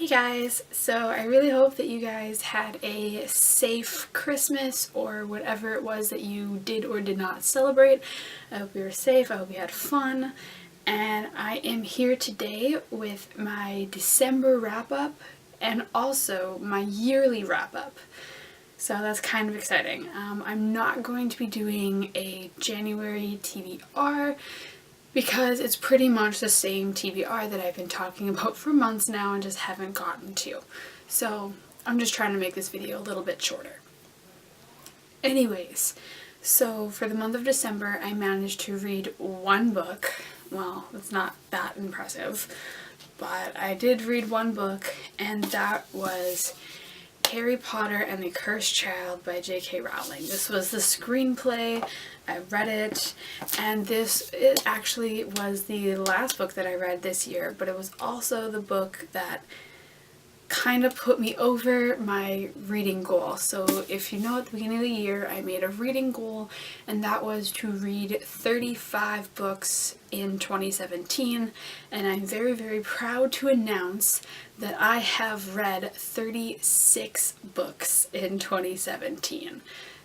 Hey guys, so I really hope that you guys had a safe Christmas or whatever it was that you did or did not celebrate. I hope you were safe, I hope you had fun, and I am here today with my December wrap-up and also my yearly wrap-up. So that's kind of exciting. I'm not going to be doing a January TBR because it's pretty much the same TBR that I've been talking about for months now and just haven't gotten to. So I'm just trying to make this video a little bit shorter. Anyways, so for the month of December I managed to read one book. Well, it's not that impressive, but I did read one book, and that was Harry Potter and the Cursed Child by J.K. Rowling. This was the screenplay. I read it, and it actually was the last book that I read this year, but it was also the book that kind of put me over my reading goal. So if you know, at the beginning of the year I made a reading goal, and that was to read 35 books in 2017, and I'm very, very proud to announce that I have read 36 books in 2017.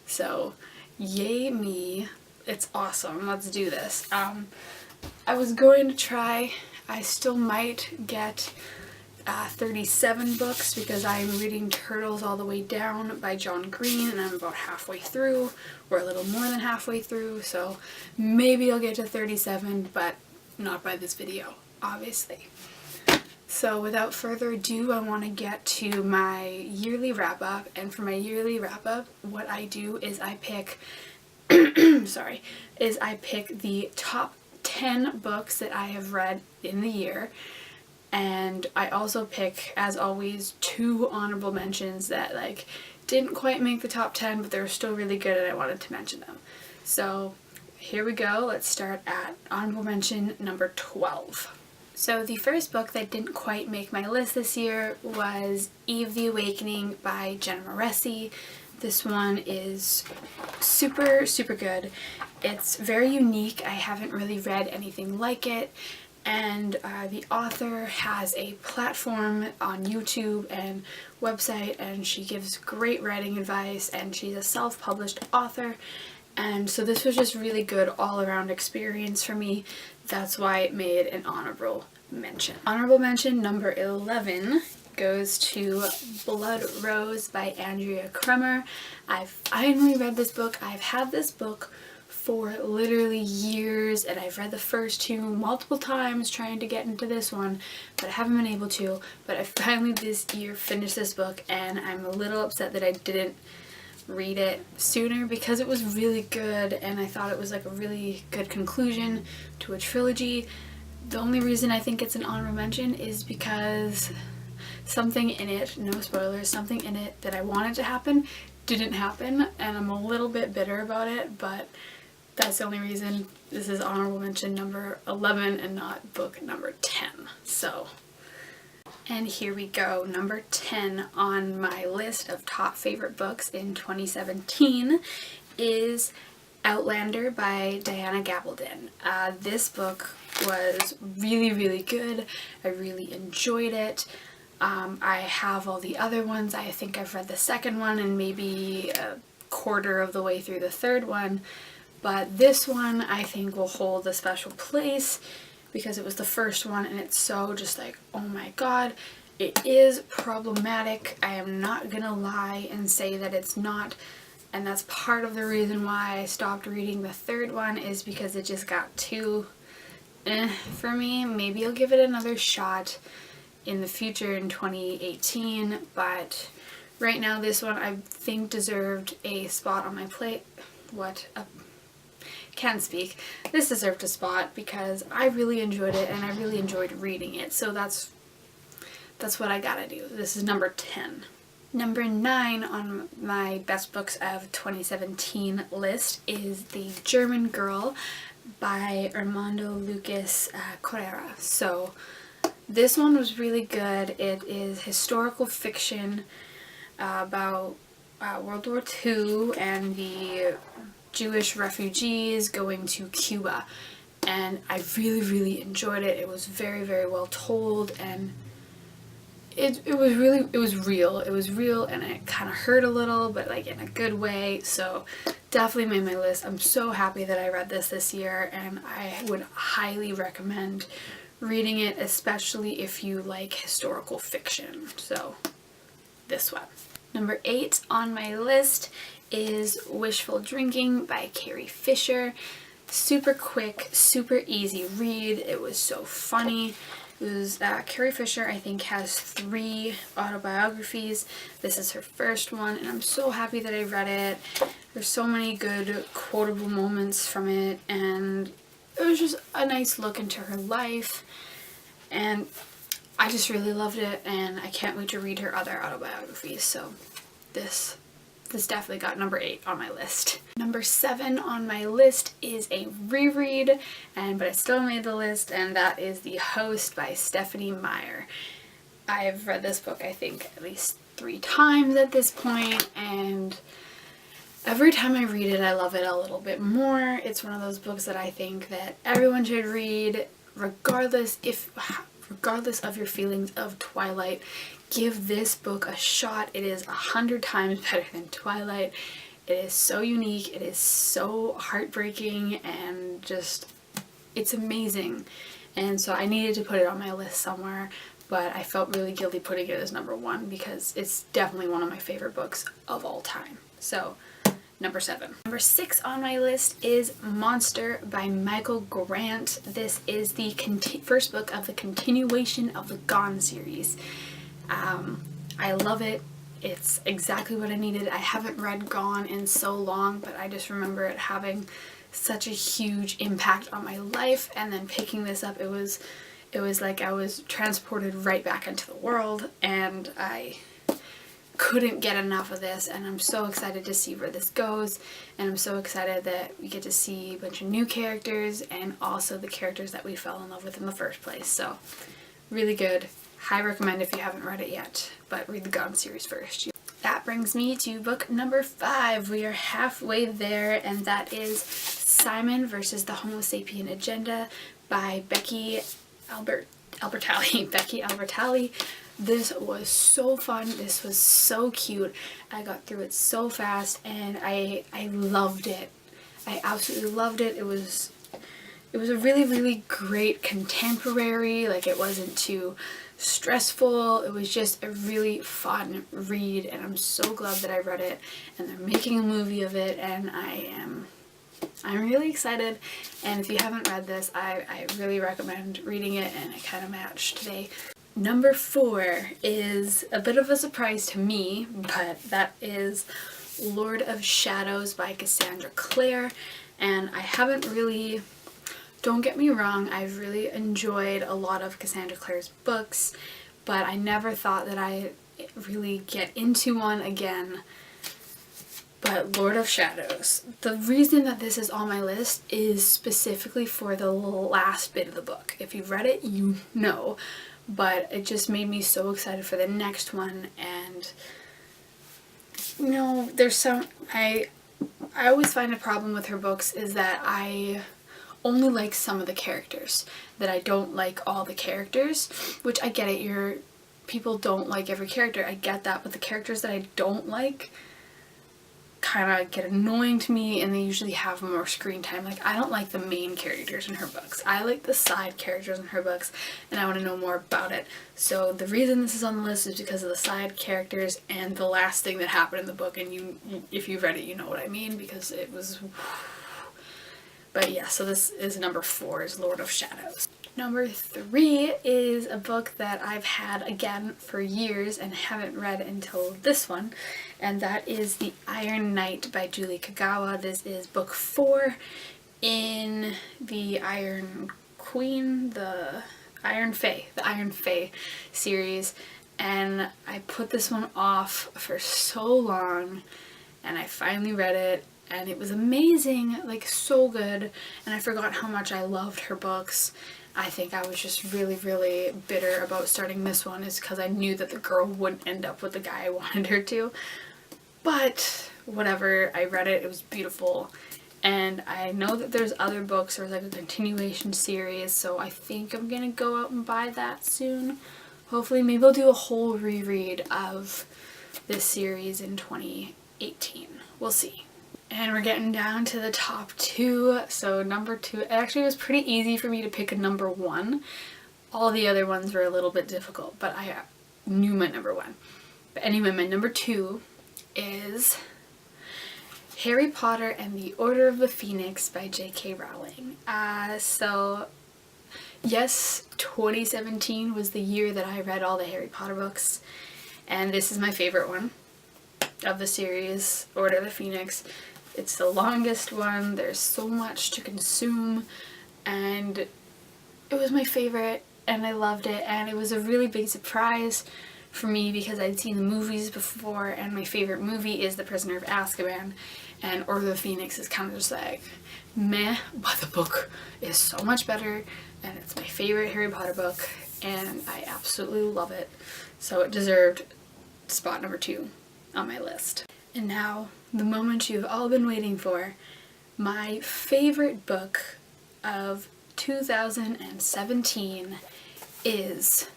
So yay me, it's awesome, let's do this. I was going to try, I still might get 37 books because I'm reading Turtles All the Way Down by John Green, and I'm about halfway through, or a little more than halfway through, so maybe I'll get to 37, but not by this video, obviously. So without further ado, I want to get to my yearly wrap-up, and for my yearly wrap-up, what I do is I pick I pick the top 10 books that I have read in the year. And I also pick, as always, 2 honorable mentions that didn't quite make the top 10, but they were still really good and I wanted to mention them. So here we go. Let's start at honorable mention number 12. So the first book that didn't quite make my list this year was Eve the Awakening by Jenna Moreci. This one is super, super good. It's very unique. I haven't really read anything like it. And the author has a platform on YouTube and website, and she gives great writing advice, and she's a self-published author, and so this was just really good all-around experience for me. That's why it made an honorable mention. Honorable mention number 11 goes to Blood Rose by Andrea Cremer. I've finally read this book. I've had this book for literally years, and I've read the first 2 multiple times trying to get into this one, but I haven't been able to. But I finally this year finished this book, and I'm a little upset that I didn't read it sooner because it was really good, and I thought it was a really good conclusion to a trilogy. The only reason I think it's an honorable mention is because something in it, no spoilers, something in it that I wanted to happen didn't happen, and I'm a little bit bitter about it, but that's the only reason this is honorable mention number 11 and not book number 10. So, and here we go. Number 10 on my list of top favorite books in 2017 is Outlander by Diana Gabaldon. This book was really, really good. I really enjoyed it. I have all the other ones. I think I've read the second one and maybe a quarter of the way through the third one. But this one I think will hold a special place because it was the first one, and it's so just oh my god. It is problematic. I am not gonna lie and say that it's not, and that's part of the reason why I stopped reading the third one, is because it just got too for me. Maybe I'll give it another shot in the future in 2018, but right now this one I think deserved a spot on my plate. Can't speak. This deserved a spot because I really enjoyed it and I really enjoyed reading it, so that's what I gotta do. This is number 10. Number 9 on my best books of 2017 list is The German Girl by Armando Lucas Correa. So this one was really good. It is historical fiction about World War II and the Jewish refugees going to Cuba, and I really, really enjoyed it. It was very, very well told, and it was really, it was real. It was real, and it kind of hurt a little, but like in a good way. So definitely made my list. I'm so happy that I read this year, and I would highly recommend reading it, especially if you like historical fiction. So this one. Number 8 on my list is Wishful Drinking by Carrie Fisher. Super quick, super easy read. It was so funny. It was Carrie Fisher, I think, has 3 autobiographies. This is her first one, and I'm so happy that I read it. There's so many good quotable moments from it, and it was just a nice look into her life, and I just really loved it, and I can't wait to read her other autobiographies. So this definitely got number 8 on my list. Number 7 on my list is a reread, but I still made the list, and that is The Host by Stephenie Meyer. I've read this book, I think, at least 3 times at this point, and every time I read it, I love it a little bit more. It's one of those books that I think that everyone should read, regardless of your feelings of Twilight. Give this book a shot. It is 100 times better than Twilight. It is so unique. It is so heartbreaking, and just, it's amazing. And so I needed to put it on my list somewhere, but I felt really guilty putting it as number 1 because it's definitely one of my favorite books of all time. So number 7. Number 6 on my list is Monster by Michael Grant. This is the first book of the continuation of the Gone series. I love it. It's exactly what I needed. I haven't read Gone in so long, but I just remember it having such a huge impact on my life, and then picking this up, it was like I was transported right back into the world, and I couldn't get enough of this, and I'm so excited to see where this goes, and I'm so excited that we get to see a bunch of new characters, and also the characters that we fell in love with in the first place. So really good. High recommend if you haven't read it yet, but read the Gone series first. That brings me to book number 5. We are halfway there, and that is Simon versus the Homo Sapien Agenda by Becky Albertalli. Becky Albertalli. This was so fun. This was so cute. I got through it so fast, and I loved it. I absolutely loved it. It was a really, really great contemporary. Like, it wasn't too stressful. It was just a really fun read, and I'm so glad that I read it, and they're making a movie of it, and I'm really excited. And if you haven't read this, I really recommend reading it, and it kind of matched today. Number 4 is a bit of a surprise to me, but that is Lord of Shadows by Cassandra Clare, and I haven't really, don't get me wrong, I've really enjoyed a lot of Cassandra Clare's books, but I never thought that I'd really get into one again. But Lord of Shadows, the reason that this is on my list is specifically for the last bit of the book. If you've read it, you know, but it just made me so excited for the next one. And you know, there's some, I always find a problem with her books is that I only like some of the characters, that I don't like all the characters, which I get it, people don't like every character, I get that, but the characters that I don't like kind of get annoying to me, and they usually have more screen time. Like, I don't like the main characters in her books. I like the side characters in her books, and I want to know more about it. So the reason this is on the list is because of the side characters and the last thing that happened in the book, and if you've read it, you know what I mean, because it was... But yeah, so this is number 4, is Lord of Shadows. Number 3 is a book that I've had, again, for years and haven't read until this one, and that is The Iron Knight by Julie Kagawa. This is book 4 in the Iron Queen, the Iron Fae series, and I put this one off for so long, and I finally read it, and it was amazing, like so good, and I forgot how much I loved her books. I think I was just really, really bitter about starting this one, is because I knew that the girl wouldn't end up with the guy I wanted her to. But whatever, I read it, it was beautiful. And I know that there's other books, there's like a continuation series, so I think I'm gonna go out and buy that soon. hopefully maybe I'll do a whole reread of this series in 2018. We'll see. And we're getting down to the top 2. So number 2, it actually was pretty easy for me to pick a number 1. All the other ones were a little bit difficult, but I knew my number 1. But anyway, my number 2 is Harry Potter and the Order of the Phoenix by J.K. Rowling. So yes, 2017 was the year that I read all the Harry Potter books, and this is my favorite one of the series, Order of the Phoenix. It's the longest one, there's so much to consume, and it was my favorite, and I loved it, and it was a really big surprise for me because I'd seen the movies before, and my favorite movie is The Prisoner of Azkaban, and Order of the Phoenix is kind of just like meh, but the book is so much better, and it's my favorite Harry Potter book, and I absolutely love it, so it deserved spot number 2 on my list. And now, the moment you've all been waiting for, my favorite book of 2017 is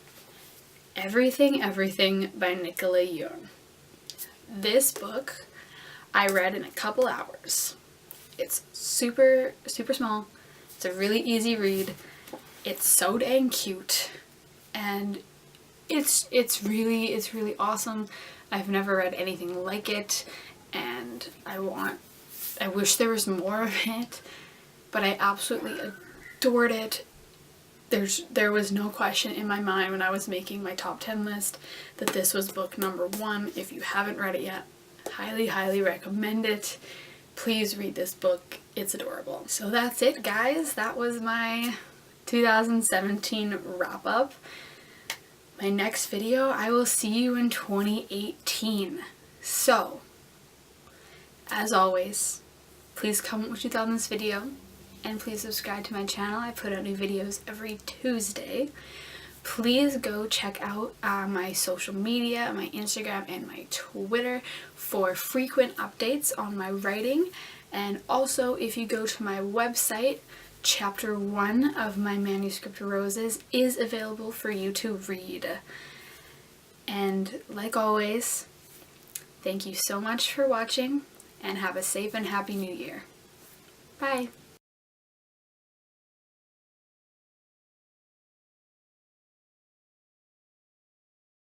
Everything Everything by Nicola Yoon. This book I read in a couple hours. It's super small. It's a really easy read. It's so dang cute, and it's really awesome. I've never read anything like it, and I wish there was more of it, but I absolutely adored it. There was no question in my mind when I was making my top 10 list that this was book number 1. If you haven't read it yet, highly recommend it. Please read this book. It's adorable. So that's it, guys. That was my 2017 wrap up. My next video, I will see you in 2018. So, as always, please comment what you thought on this video, and please subscribe to my channel. I put out new videos every Tuesday. Please go check out my social media, my Instagram and my Twitter for frequent updates on my writing. And also, if you go to my website, Chapter 1 of my manuscript Roses is available for you to read. And like always, thank you so much for watching, and have a safe and happy new year. Bye!